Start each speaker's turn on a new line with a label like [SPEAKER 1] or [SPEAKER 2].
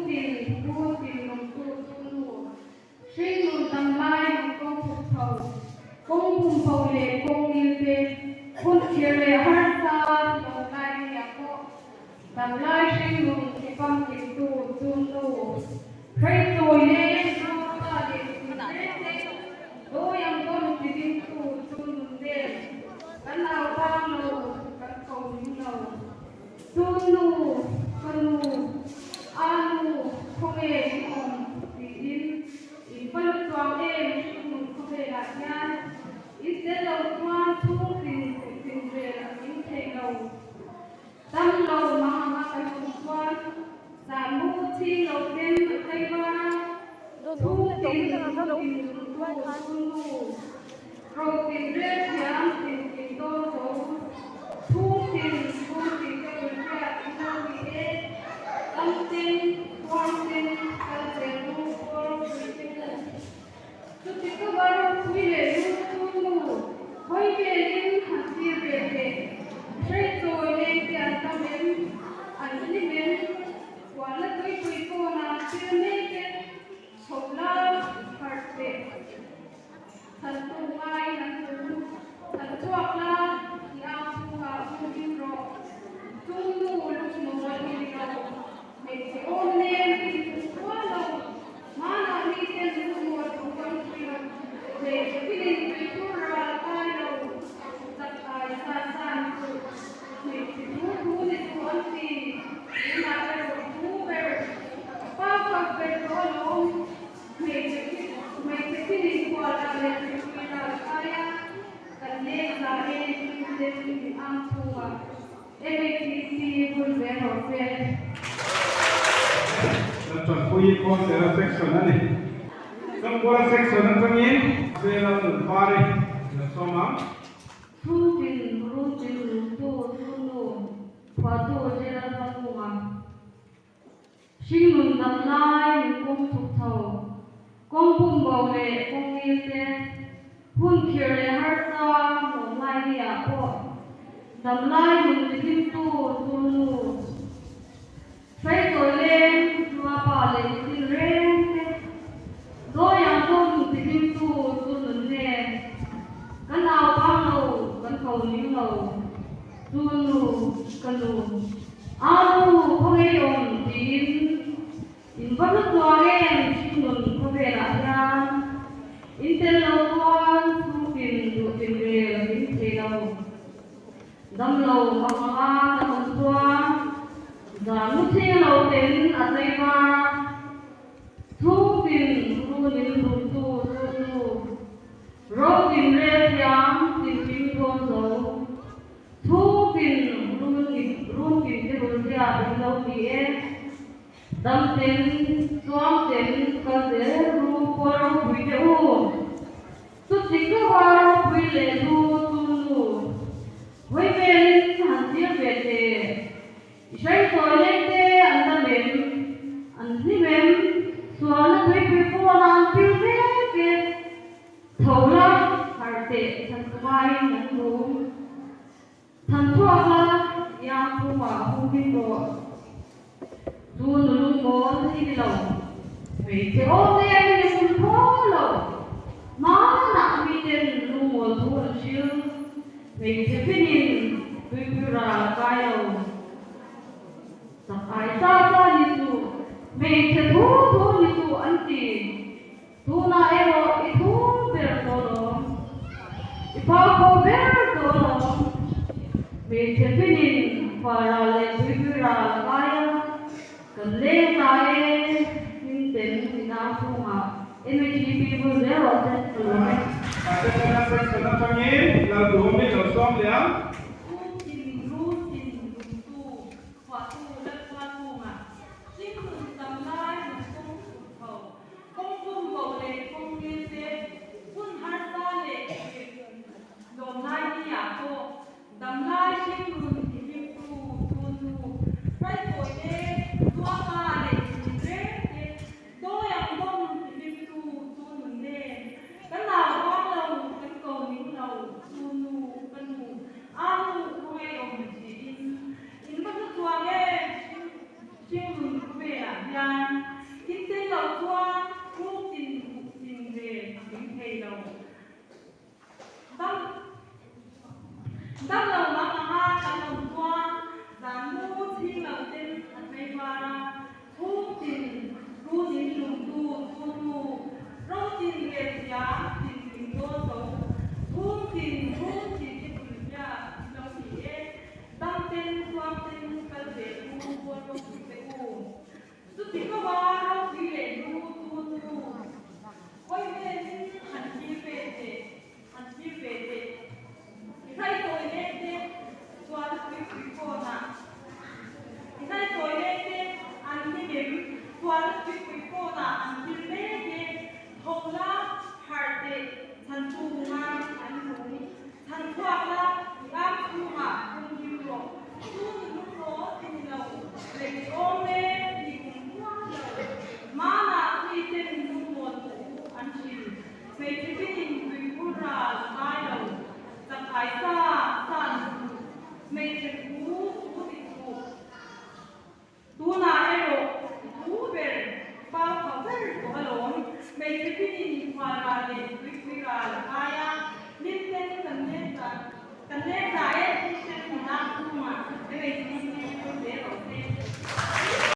[SPEAKER 1] Chhungtin Runtin Lumtu Chunnu Sinh Nun Tam Lai Công Phục Thầu Công Phùng Phầu Lệ Công Yêu Tê Quân Chia Lệ Hart Sa Lồng Lai Nhạc Bộ Tam Lai Sinh Nun Thị Phong Thị Tu Chunnu Khai Tôi Lê Rô Ta Lệ Thị Tê Đô Yang Công Thị Tinh Tu Chunnu Tê Cắn Ao Quang Lô Cắn Cầu Linh Lô Chunnu Chunnu Anu không hề đi cùng thì in phân choáng em không hề lạc nhan ít đến lâu qua chung tình về là những thầy đầu tâm lâu mà cái cùng quan giảm mũ chi lâu đêm tây ba thu tình rồi tình rết nhám tình tô số thu tình cho người khác in đâu bị ế tâm tin quan tin cần thể lưu quan tin chút tí cơ bản quý lệ lưu tu mù hơi về lên hẳn chia về về xây rồi lên tiền tâm đến ảnh đi đến quả là tôi quý cô nào chưa nên cái sổ la phạt về thần tu ai thần chuộc la thì ao tu vào tu kim rồi tu mù lúc mù đi đâu mình chỉ ôn lên thì quá lâu mà là đi trên đường mùa của con chim để cái đình bị thu ra tai đầu giặt tài san san mình chỉ thú thì thú ăn gì nhưng mà cái đồ thú về bao giờ về đó luôn mình cái đình qua là để mình là ai cần nên là nên ăn thua MHIP buồn vẻ hậu về
[SPEAKER 2] chọn quy con sẽ là section này trong qua section này trong yên sẽ là một pha đây là số má
[SPEAKER 1] Chhungtin Runtin Lumtu Chunnu Phá tu sẽ là thằng ngủ mà sinh nun tam lai công phục thầu công phùng bầu lệ công yêu tê hun kia lệ hart sa mong lai đi à bộ tam lai nun tim tu Chunnu phải tôi lên chùa bà lên xin rèn đôi yang công thì kim tu Chunnu nè cái nào bám lâu cái cầu níu lâu Chunnu Chunnu anu không hề用in vẫn lúc qua em xin mừng không về lại ra in tên lâu quan thu tiền về là in thế lâu đâm lâu bằng ba đâm qua và lúc khi lâu đến ở đây ba thu tiền thu đến Lumtu Chunnu rồi tiền lên giám tiền kim con dấu thu tiền luôn tiền cái đồ ra đến lâu thì em đâm tiền xoắn tiền cần để ru qua ru quỳ để u chút chỉ có qua quỳ để ru Chunnu với bên hàn tiếc về thế xây rồi lên thế anh đi mềm xoắn nó thấy quỳ qua làm tiêu thế cái thầu lắm phải tệ thần vai nhẫn ngủ thần thuốc là yang thu mà không biết đồ Chunnu luôn muốn đi lâu vì thế ôm em thì cũng khó lâu má nặng vì tiền luôn muốn thu được chứ vì thế phải nhìn tôi ra cái lâu tập ai xa đi tu vì thế thu đi tu anh chị tu na em ít thu về đó bao cô về đó vì thế phải nhìn và là lên tôi ra cái cần lên lại những tên thì nào không mà MHIP vừa rồi sẽ từ này.
[SPEAKER 2] Tại đây là section năm trong yên là đủ mấy đầu xóm liền.
[SPEAKER 1] Chhungtin Runtin Lumtu Phá tu đất qua tu mà sinh nun tam lai công phục thầu công phùng bầu lệ công yêu tê hun hart sa lệ lồng lai đi à cô tam lai sinh nun thì kim tu Chunnu phải tuổi đê tua ba lệ chỉ rét đôi yang công thì kim tu Chunnu nè cái nào quan lâu cái cầu những lâu Chunnu Chunnu